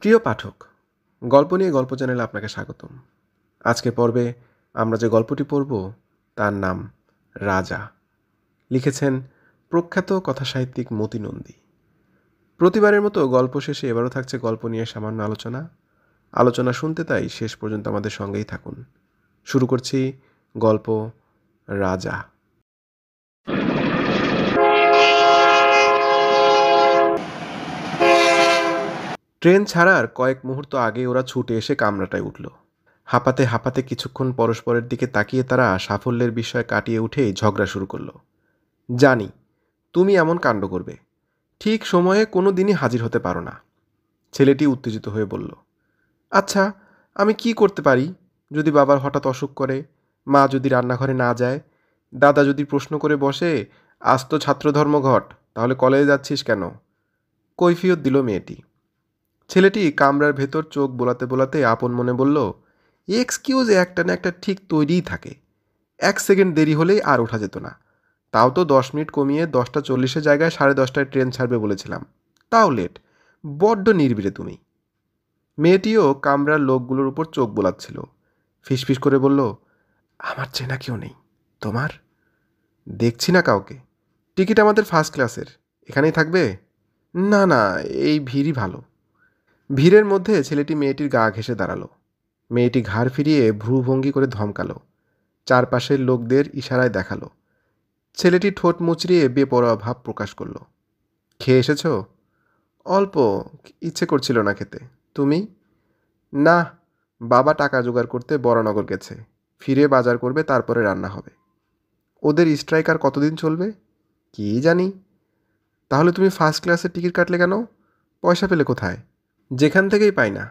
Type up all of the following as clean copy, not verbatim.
প্রিয় পাঠক, গল্প নিয়ে গল্প চ্যানেলে আপনাকে স্বাগতম। আজকের পর্বে আমরা যে গল্পটি পড়ব তার নাম রাজা। লিখেছেন প্রখ্যাত কথাসাহিত্যিক মতি নন্দী। প্রতিবারের মতো গল্প শেষে এবারও থাকছে গল্প নিয়ে সামান্য আলোচনা শুনতে, তাই শেষ পর্যন্ত আমাদের সঙ্গেই থাকুন। শুরু করছি গল্প রাজা। ট্রেন ছাড়ার কয়েক মুহূর্ত আগে ওরা ছুটে এসে কামরাটায় উঠল। হাঁপাতে হাঁপাতে কিছুক্ষণ পরস্পরের দিকে তাকিয়ে তারা সাফল্যের বিষয় কাটিয়ে উঠেই ঝগড়া শুরু করল। জানি তুমি এমন কাণ্ড করবে, ঠিক সময়ে কোনো দিনই হাজির হতে পারো না। ছেলেটি উত্তেজিত হয়ে বলল, আচ্ছা আমি কি করতে পারি? যদি বাবার হঠাৎ অসুখ করে, মা যদি রান্নাঘরে না যায়, দাদা যদি প্রশ্ন করে বসে আজ তো ছাত্র ধর্মঘট, তাহলে কলেজে যাচ্ছিস কেন? কৈফিয়ত দিল মেয়েটি। ছেলেটি কামরার ভেতর চোখ বোলাতে বোলাতে আপন মনে বলল, এক্সকিউজ একটা না একটা ঠিক তৈরিই থাকে। 1 সেকেন্ড দেরি হলেই আর ওঠা যেত না। তাও তো 10 মিনিট কমিয়ে 10:40 জায়গায় 10:30টায় ট্রেন ছাড়বে বলেছিলাম, তাও লেট। বড্ড নির্বিড়ে তুমি। মেয়েটিও কামরার লোকগুলোর উপর চোখ বোলাচ্ছিল। ফিসফিস করে বলল, আমার চেনা কেউ নেই। তোমার? দেখছি না কাউকে। টিকিট আমাদের ফার্স্ট ক্লাসের, এখানেই থাকবে? না না, এই ভিড়ই ভালো। ভিড়ের মধ্যে ছেলেটি মেয়েটির গা ঘেঁষে দাঁড়ালো। মেয়েটি ঘাড় ফিরিয়ে ভ্রুভঙ্গি করে ধমকালো, চারপাশের লোকদের ইশারায় দেখালো। ছেলেটি ঠোঁট মুচড়িয়ে বেপরোয়া ভাব প্রকাশ করল। খেয়ে এসেছ? অল্প, ইচ্ছে করছিল না খেতে। তুমি? না, বাবা টাকা জোগাড় করতে বড়নগর গেছে, ফিরে বাজার করবে, তারপরে রান্না হবে। ওদের স্ট্রাইক আর কতদিন চলবে কি জানি। তাহলে তুমি ফার্স্ট ক্লাসের টিকিট কাটলে কেন? পয়সা পেলে কোথায়? যেখান থেকেই পাই না।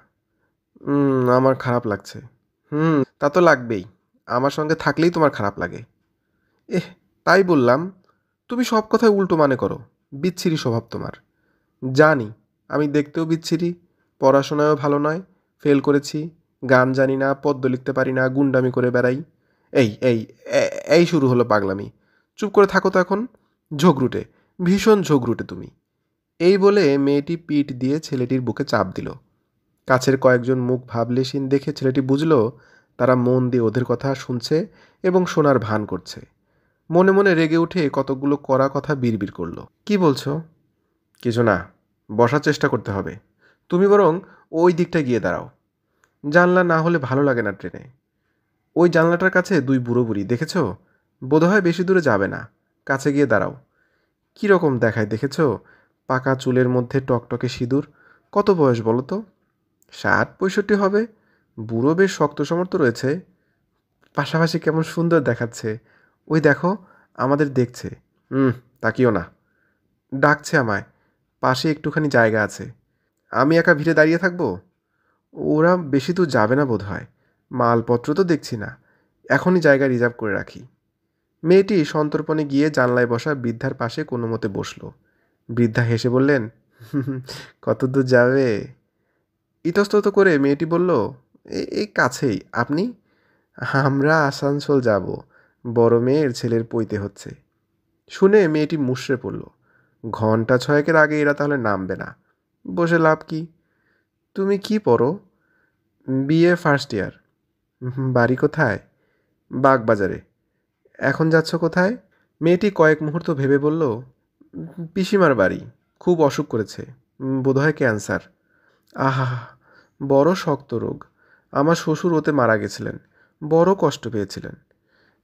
আমার খারাপ লাগছে। তা তো লাগবেই, আমার সঙ্গে থাকলেই তোমার খারাপ লাগে। তাই বললাম, তুমি সব কথায় উল্টো মানে করো। বিচ্ছিরি স্বভাব তোমার। জানি, আমি দেখতেও বিচ্ছিরি, পড়াশোনায়ও ভালো নয়, ফেল করেছি, গান জানি না, পদ্য লিখতে পারি না, গুন্ডামি করে বেড়াই। এই এই এই শুরু হলো পাগলামি। চুপ করে থাকো তো এখন। ঝগড়ুটে, ভীষণ ঝগড়ুটে তুমি। এই বলে মেয়েটি পিঠ দিয়ে ছেলেটির বুকে চাপ দিল। কাছের কয়েকজন মুখ ভাবলেশীন দেখে ছেলেটি বুঝল তারা মন দিয়ে ওদের কথা শুনছে এবং শোনার ভান করছে। মনে মনে রেগে উঠে কতকগুলো কড়া কথা বিড়বিড় করল। কি বলছো? কিছু না, বসার চেষ্টা করতে হবে। তুমি বরং ওই দিকটা গিয়ে দাঁড়াও। জানলা না হলে ভালো লাগে না ট্রেনে। ওই জানলাটার কাছে 2 বুড়ো বুড়ি দেখেছ? বোধহয় বেশি দূরে যাবে না, কাছে গিয়ে দাঁড়াও। কীরকম দেখায় দেখেছ? পাকা চুলের মধ্যে টকটকে সিঁদুর। কত বয়স বলো তো? 60-65 হবে। বুড়ো বেশ শক্ত সমর্থ রয়েছে, পাশাপাশি কেমন সুন্দর দেখাচ্ছে। ওই দেখো, আমাদের দেখছে। তাকিও না। ডাকছে আমায়, পাশে একটুখানি জায়গা আছে। আমি একা ভিড়ে দাঁড়িয়ে থাকবো? ওরা বেশি দূর যাবে না বোধ হয়। মালপত্র তো দেখছি না, এখনই জায়গা রিজার্ভ করে রাখি। মেয়েটি সন্তর্পণে গিয়ে জানলায় বসা বৃদ্ধার পাশে কোনো মতে বসল। বৃদ্ধা হেসে বললেন, কত দূর যাবে? ইতস্তত করে মেয়েটি বলল, এই কাছেই। আপনি? আমরা আসানসোল যাব, বড় মেয়ের ছেলের পৈতে হচ্ছে। শুনে মেয়েটি মুষড়ে পড়ল। ঘন্টা 6 আগে এরা তাহলে নামবে না, বসে লাভ কি? তুমি কি পড়ো? BA first year. বাড়ি কোথায়? বাগবাজারে। এখন যাচ্ছ কোথায়? মেয়েটি কয়েক মুহূর্ত ভেবে বলল, পিসিমার বাড়ি, খুব অসুখ করেছে, বোধহয় ক্যান্সার। আহা, বড় শক্ত রোগ। আমার শ্বশুর ওতে মারা গেছিলেন, বড় কষ্ট পেয়েছিলেন।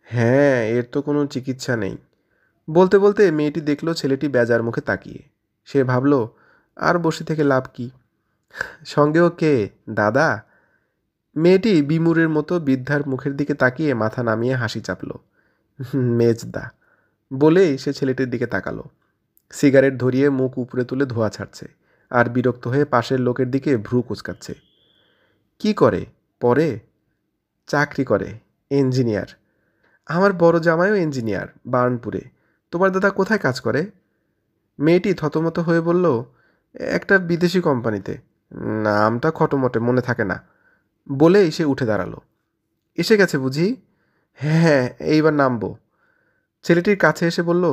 হ্যাঁ, এর তো কোনো চিকিৎসা নেই। বলতে বলতে মেয়েটি দেখল ছেলেটি বেজার মুখে তাকিয়ে। সে ভাবল, আর বসে থেকে লাভ কি? সঙ্গেও কে? দাদা? মেয়েটি বিমূঢ়ের মতো বৃদ্ধার মুখের দিকে তাকিয়ে মাথা নামিয়ে হাসি চাপল। মেজদা বলেই সে ছেলেটির দিকে তাকালো। সিগারেট ধরিয়ে মুখ উপরে তুলে ধোঁয়া ছাড়ছে, আর বিরক্ত হয়ে পাশের লোকের দিকে ভ্রু কুঁচকাচ্ছে। কি করে? পরে চাকরি করে, ইঞ্জিনিয়ার। আমার বড় জামাইও ইঞ্জিনিয়ার, বার্নপুরে। তোমার দাদা কোথায় কাজ করে? মেয়েটি থতমত হয়ে বলল, একটা বিদেশি কোম্পানিতে। নামটা খটোমটে, মনে থাকে না। বলেই সে উঠে দাঁড়ালো। এসে গেছে বুঝি? হ্যাঁ, এইবার নামবো। ছেলেটির কাছে এসে বলল,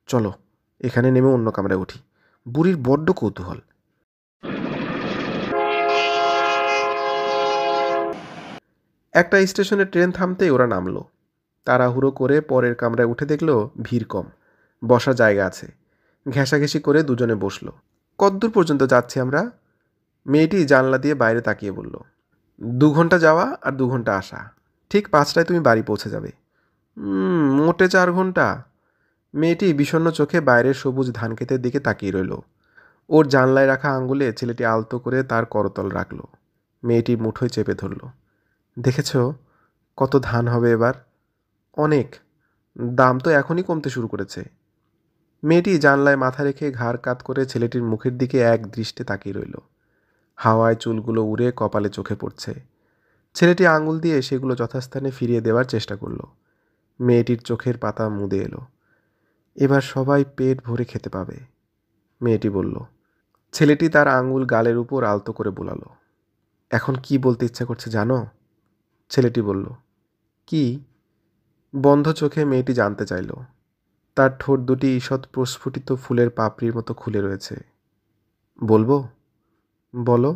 চলো এখানে নেমে অন্য কামরায় উঠি। বুড়ির বড্ড কৌতূহল। একটা স্টেশনে ট্রেন থামতেই ওরা নামলো। তাড়াহুড়ো করে পরের কামরায় উঠে দেখলো ভিড় কম, বসার জায়গা আছে। ঘেঁষাঘেঁষি করে দুজনে বসলো। কতদূর পর্যন্ত যাচ্ছি আমরা? মেয়েটি জানলা দিয়ে বাইরে তাকিয়ে বলল, 2 ঘন্টা যাওয়া আর 2 ঘন্টা আসা। ঠিক 5টায় তুমি বাড়ি পৌঁছে যাবে। মোটে 4 ঘন্টা। মেয়েটি বিষণ্ণ চোখে বাইরের সবুজ ধানক্ষেতের দিকে তাকিয়ে রইল। ওর জানলায় রাখা আঙ্গুলে ছেলেটি আলতো করে তার করতল রাখল। মেয়েটি মুঠোয় চেপে ধরল। দেখেছ কত ধান হবে এবার? অনেক। দাম তো এখনই কমতে শুরু করেছে। মেয়েটি জানলায় মাথা রেখে ঘাড় কাত করে ছেলেটির মুখের দিকে এক দৃষ্টে তাকিয়ে রইল। হাওয়ায় চুলগুলো উড়ে কপালে চোখে পড়ছে। ছেলেটি আঙুল দিয়ে সেগুলো যথাস্থানে ফিরিয়ে দেওয়ার চেষ্টা করল। মেয়েটির চোখের পাতা মুদে এলো। এবার সবাই পেট ভরে খেতে পাবে, মেয়েটি বলল। ছেলেটি তার আঙুল গালের উপর আলতো করে বোলালো। এখন কি বলতে ইচ্ছা করছে জানো? ছেলেটি বলল। কি? বন্ধ চোখে মেয়েটি জানতে চাইল। তার ঠোঁট দুটি ঈষৎ প্রস্ফুটিত ফুলের পাপড়ির মতো খুলে রয়েছে। বলবো? বলো।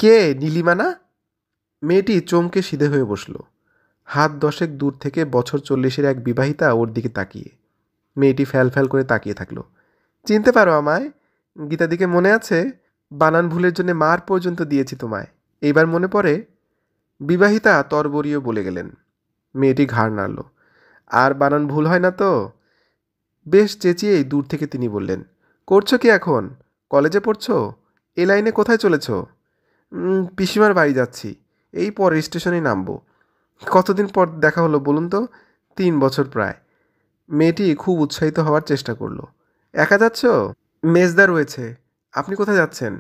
কে? নীলিমা না? মেয়েটি চমকে সিধে হয়ে বসল। হাত 10 দূর থেকে বছর 40-এর এক বিবাহিতা ওর দিকে তাকিয়ে। মেয়েটি ফ্যাল ফ্যাল করে তাকিয়ে থাকলো। চিনতে পারো আমায়? গীতাদিকে মনে আছে? বানান ভুলের জন্য মার পর্যন্ত দিয়েছি তোমায়। এইবার মনে পড়ে? বিবাহিতা তরবরিও বলে গেলেন। মেয়েটি ঘাড় নাড়ল। আর বানান ভুল হয় না তো? বেশ চেঁচিয়েই দূর থেকে তিনি বললেন, করছো কি এখন? কলেজে পড়ছো? এ লাইনে কোথায় চলেছ? পিসিমার বাড়ি যাচ্ছি, এই পরের স্টেশনেই নামবো। কতদিন পর দেখা হলো বলুন তো? 3 বছর প্রায়। মেয়েটি খুব উৎসাহিত হওয়ার চেষ্টা করলো। একা যাচ্ছ? মেজদা রয়েছে। আপনি কোথায় যাচ্ছেন?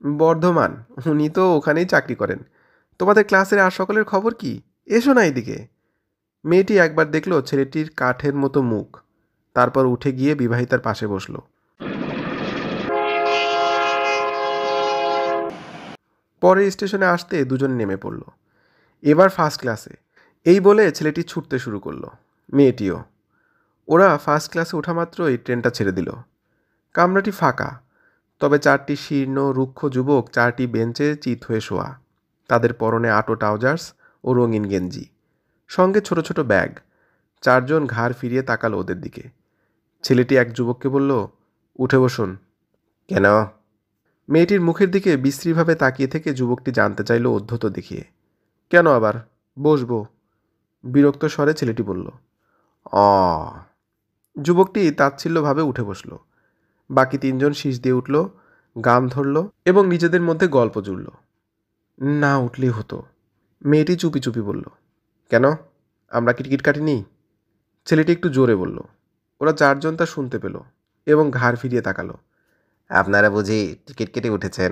বর্ধমান। উনি তো ওখানেই চাকরি করেন। তোমাদের ক্লাসের আর সকলের খবর কি? এসো না এদিকে। মেয়েটি একবার দেখলো ছেলেটির কাঠের মতো মুখ, তারপর উঠে গিয়ে বিবাহিতার পাশে বসলো। পরের স্টেশনে আসতে দুজন নেমে পড়ল। এবার ফার্স্ট ক্লাসে, এই বলে ছেলেটি ছুটতে শুরু করলো। মেয়েটিও। ওরা ফার্স্ট ক্লাসে ওঠা মাত্রই ট্রেনটা ছেড়ে দিল। কামরাটি ফাঁকা, তবে 4টি শীর্ণ রুক্ষ যুবক 4টি বেঞ্চে চিত হয়ে শোয়া। তাদের পরনে আটো ট্রাউজার্স ও রঙিন গেঞ্জি, সঙ্গে ছোট ছোট ব্যাগ। 4জন ঘাড় ফিরিয়ে তাকালো ওদের দিকে। ছেলেটি এক যুবককে বলল, উঠে বসুন। কেন? মেয়েটির মুখের দিকে বিশ্রীভাবে তাকিয়ে থেকে যুবকটি জানতে চাইল উদ্ধত দেখিয়ে। কেন আবার? বসবো। বিরক্ত স্বরে ছেলেটি বলল। অ। যুবকটি তাচ্ছিল্যভাবে উঠে বসল। বাকি 3জন শীষ দিয়ে উঠল, গান ধরল এবং নিজেদের মধ্যে গল্প জুড়ল। না উঠলেই হতো। মেয়েটি চুপি চুপি বলল। কেন? আমরা কি টিকিট কাটিনি? ছেলেটি একটু জোরে বলল। ওরা 4জন তা শুনতে পেল এবং ঘাড় ফিরিয়ে তাকালো। আপনারা বুঝি টিকিট কেটে উঠেছেন?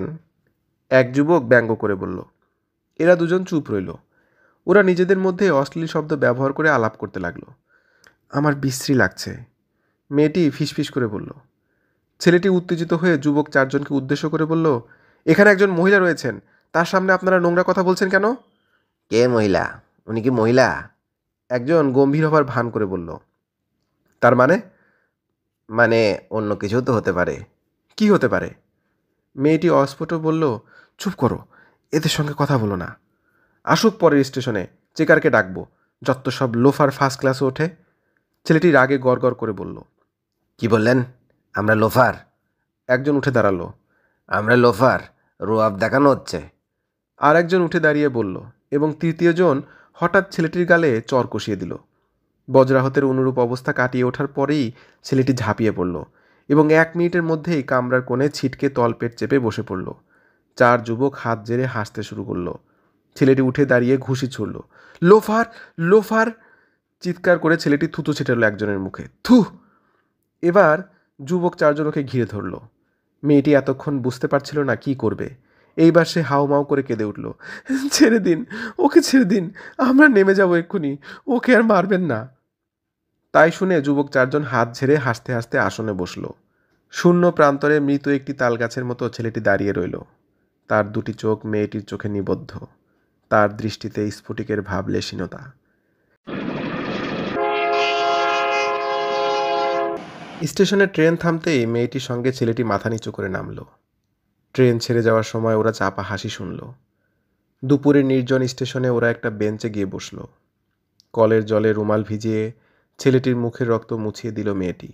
এক যুবক ব্যঙ্গ করে বলল। এরা দুজন চুপ রইল। ওরা নিজেদের মধ্যে অশ্লীল শব্দ ব্যবহার করে আলাপ করতে লাগলো। আমার বিশ্রী লাগছে, মেয়েটি ফিসফিস করে বলল। ছেলেটি উত্তেজিত হয়ে যুবক 4জনকে উদ্দেশ্য করে বলল, এখানে একজন মহিলা রয়েছেন, তার সামনে আপনারা নোংরা কথা বলছেন কেন? কে মহিলা? উনি কি মহিলা? একজন গম্ভীর হবার ভান করে বলল। তার মানে? মানে অন্য কিছু তো হতে পারে। কি হতে পারে? মেয়েটি অস্ফুট বলল, চুপ করো, এদের সঙ্গে কথা বলো না। আসুক পরের স্টেশনে, চেকারকে ডাকবো, যত সব লোফার ফার্স্ট ক্লাসে ওঠে। ছেলেটি রাগে গড়গড় করে বলল। কি বললেন? আমরা লোফার? একজন উঠে দাঁড়ালো। আমরা লোফার? রোয়াব দেখানো হচ্ছে। আর একজন উঠে দাঁড়িয়ে বলল এবং 3য় জন হঠাৎ ছেলেটির গালে চর কষিয়ে দিল। বজ্রাহতের অনুরূপ অবস্থা কাটিয়ে ওঠার পরেই ছেলেটি ঝাঁপিয়ে পড়ল এবং 1 মিনিটের মধ্যেই কামরার কোণে ছিটকে তলপেট চেপে বসে পড়ল। 4 যুবক হাত জেরে হাসতে শুরু করলো। ছেলেটি উঠে দাঁড়িয়ে ঘুষি ছুড়ল। লোফার, লোফার চিৎকার করে ছেলেটি থুতু ছিটালো একজনের মুখে। থু! এবার যুবক 4জন ওকে ঘিরে ধরল। মেয়েটি এতক্ষণ বুঝতে পারছিল না কি করবে। এইবার সে হাউমাউ করে কেঁদে উঠল। ছেড়ে দিন, ওকে ছেড়ে দিন, আমরা নেমে যাব এক্ষুনি, ওকে আর মারবেন না। তাই শুনে যুবক 4জন হাত ঝেড়ে হাসতে হাসতে আসনে বসল। শূন্য প্রান্তরে মৃত একটি তালগাছের মতো ছেলেটি দাঁড়িয়ে রইল। তার 2টি চোখ মেয়েটির চোখে নিবদ্ধ। তার দৃষ্টিতে স্ফটিকের ভাবলেশীনতা। স্টেশনে ট্রেন থামতেই মেয়েটির সঙ্গে ছেলেটি মাথা নিচু করে নামল। ট্রেন ছেড়ে যাওয়ার সময় ওরা চাপা হাসি শুনল। দুপুরে নির্জন স্টেশনে ওরা একটা বেঞ্চে গিয়ে বসল। কলের জলে রুমাল ভিজিয়ে ছেলেটির মুখের রক্ত মুছিয়ে দিল মেয়েটি।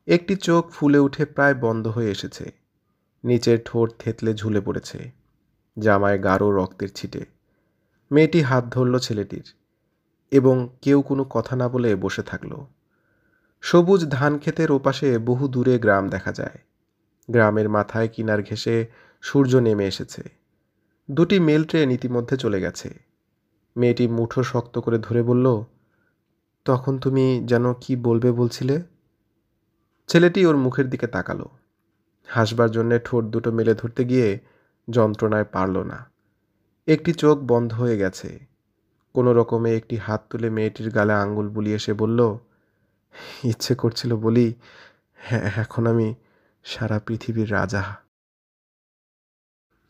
একটি চোখ ফুলে উঠে প্রায় বন্ধ হয়ে এসেছে, নিচের ঠোঁট থেতলে ঝুলে পড়েছে, জামায় গাঢ় রক্তের ছিটে। মেয়েটি হাত ধরল ছেলেটির এবং কেউ কোনো কথা না বলে বসে থাকল। সবুজ ধান ক্ষেতের ওপাশে বহু দূরে গ্রাম দেখা যায়। গ্রামের মাথায় কিনার ঘেঁষে সূর্য নেমে এসেছে। দুটি মেল ট্রেন ইতিমধ্যে চলে গেছে। মেয়েটি মুঠো শক্ত করে ধরে বলল, তখন তুমি যেন কি বলবে বলছিলে? ছেলেটি ওর মুখের দিকে তাকালো। হাসবার জন্যে ঠোঁট দুটো মেলে ধরতে গিয়ে যন্ত্রণায় পারল না। একটি চোখ বন্ধ হয়ে গেছে। কোনো রকমে একটি হাত তুলে মেয়েটির গালে আঙ্গুল বুলিয়ে সে বলল, ইচ্ছে করছিল বলি, হ্যাঁ, এখন আমি সারা পৃথিবীর রাজা।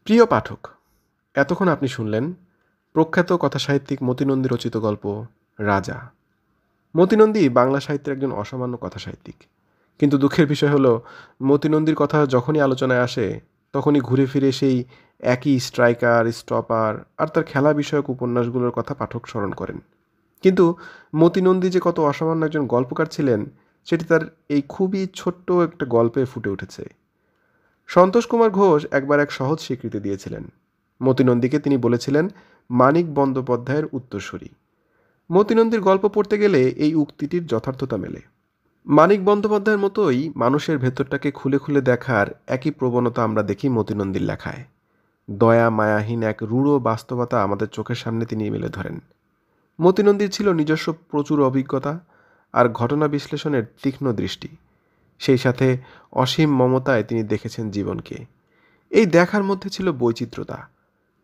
প্রিয় পাঠক, এতক্ষণ আপনি শুনলেন প্রখ্যাত কথাসাহিত্যিক মতিনন্দী রচিত গল্প রাজা। মতিনন্দী বাংলা সাহিত্যের একজন অসামান্য কথাসাহিত্যিক। কিন্তু দুঃখের বিষয় হলো, মতিনন্দীর কথা যখনই আলোচনায় আসে তখনই ঘুরে ফিরে সেই একই স্ট্রাইকার, স্টপার আর তার খেলা বিষয়ক উপন্যাসগুলোর কথা পাঠক স্মরণ করেন। কিন্তু মতিনন্দী যে কত অসামান্য একজন গল্পকার ছিলেন সেটি তার এই খুবই ছোট্ট একটা গল্পে ফুটে উঠেছে। সন্তোষ কুমার ঘোষ একবার এক সহজ স্বীকৃতি দিয়েছিলেন। মতিনন্দীকে তিনি বলেছিলেন মানিক বন্দ্যোপাধ্যায়ের উত্তরসূরি। মতিনন্দীর গল্প পড়তে গেলে এই উক্তিটির যথার্থতা মেলে। মানিক বন্দ্যোপাধ্যায়ের মতোই মানুষের ভেতরটাকে খুলে খুলে দেখার একই প্রবণতা আমরা দেখি মতিনন্দীর লেখায়। দয়া মায়াহীন এক রূঢ় বাস্তবতা আমাদের চোখের সামনে তিনি মেলে ধরেন। মতিনন্দীর ছিল নিজস্ব প্রচুর অভিজ্ঞতা আর ঘটনা বিশ্লেষণের তীক্ষ্ণ দৃষ্টি। সেই সাথে অসীম মমতায় তিনি দেখেছেন জীবনকে। এই দেখার মধ্যে ছিল বৈচিত্র্যতা।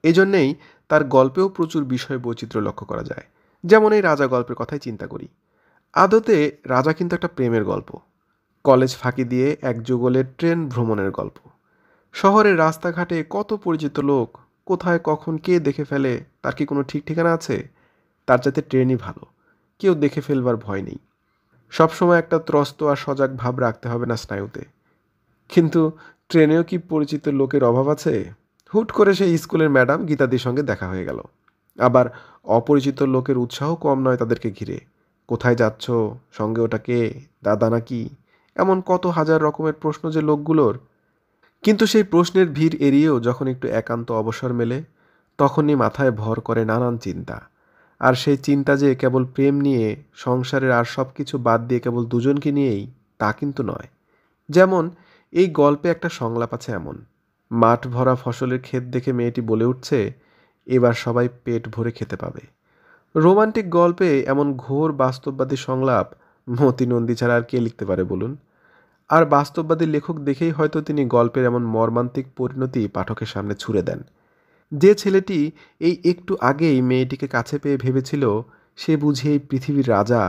এজন্যেই তার গল্পেও প্রচুর বিষয় বৈচিত্র্য লক্ষ্য করা যায়। যেমন এই রাজা গল্পের কথাই চিন্তা করি। আদতে রাজা কিন্তু একটা প্রেমের গল্প, কলেজ ফাঁকি দিয়ে এক যুগলের ট্রেন ভ্রমণের গল্প। শহরের রাস্তাঘাটে কত পরিচিত লোক, কোথায় কখন কে দেখে ফেলে তার কি কোনো ঠিক ঠিকানা আছে? তার যাতে ট্রেনই ভালো, কেউ দেখে ফেলবার ভয় নেই। সবসময় একটা ত্রস্ত আর সজাগ ভাব রাখতে হবে না স্নায়ুতে। কিন্তু ট্রেনেও কি পরিচিত লোকের অভাব আছে? হুট করে সেই স্কুলের ম্যাডাম গীতাদির সঙ্গে দেখা হয়ে গেল। আবার অপরিচিত লোকের উৎসাহ কম নয় তাদেরকে ঘিরে। কোথায় যাচ্ছ, সঙ্গে ওটা কে, দাদা নাকি, এমন কত হাজার রকমের প্রশ্ন যে লোকগুলোর। কিন্তু সেই প্রশ্নের ভিড় এড়িয়েও যখন একটু একান্ত অবসর মেলে তখনই মাথায় ভর করে নানান চিন্তা। আর সেই চিন্তা যে কেবল প্রেম নিয়ে, সংসারের আর সব কিছু বাদ দিয়ে কেবল দুজনকে নিয়েই, তা কিন্তু নয়। যেমন এই গল্পে একটা সংলাপ আছে এমন, মাঠ ভরা ফসলের ক্ষেত দেখে মেয়েটি বলে উঠছে, এবার সবাই পেট ভরে খেতে পাবে। রোমান্টিক গল্পে এমন ঘোর বাস্তববাদী সংলাপ মতিনন্দী ছাড়া আর কে লিখতে পারে বলুন? আর বাস্তববাদী লেখক দেখেই হয়তো তিনি গল্পের এমন মর্মান্তিক পরিণতি পাঠকের সামনে ছুড়ে দেন। যে ছেলেটি এই একটু আগেই মেয়েটিকে কাছে পেয়ে ভেবেছিল সে বুঝি এই পৃথিবীর রাজা,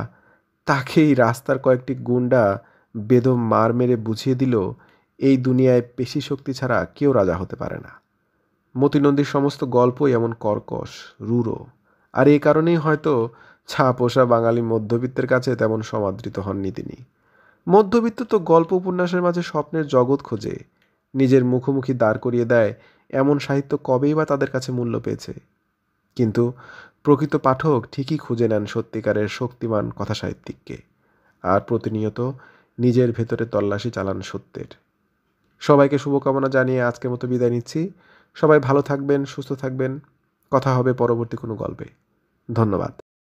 তাকেই রাস্তার কয়েকটি গুন্ডা বেদম মার মেরে বুঝিয়ে দিল এই দুনিয়ায় পেশি শক্তি ছাড়া কেউ রাজা হতে পারে না। মতিনন্দীর সমস্ত গল্পই এমন কর্কশ, রূঢ়। আর এই কারণেই হয়তো ছা পোষা বাঙালি মধ্যবিত্তের কাছে তেমন সমাদৃত হননি তিনি। মধ্যবিত্ত তো গল্প উপন্যাসের মাঝে স্বপ্নের জগৎ খোঁজে, নিজের মুখোমুখি দাঁড় করিয়ে দেয় এমন সাহিত্য কবেই বা তাদের কাছে মূল্য পেয়েছে। কিন্তু প্রকৃত পাঠক ঠিকই খুঁজে নেন সত্যিকারের শক্তিমান কথাসাহিত্যিককে, আর প্রতিনিয়ত নিজের ভেতরে তল্লাশি চালান সত্যের। সবাইকে শুভকামনা জানিয়ে আজকের মতো বিদায় নিচ্ছি। সবাই ভালো থাকবেন, সুস্থ থাকবেন। কথা হবে পরবর্তী কোনো গল্পে। ধন্যবাদ।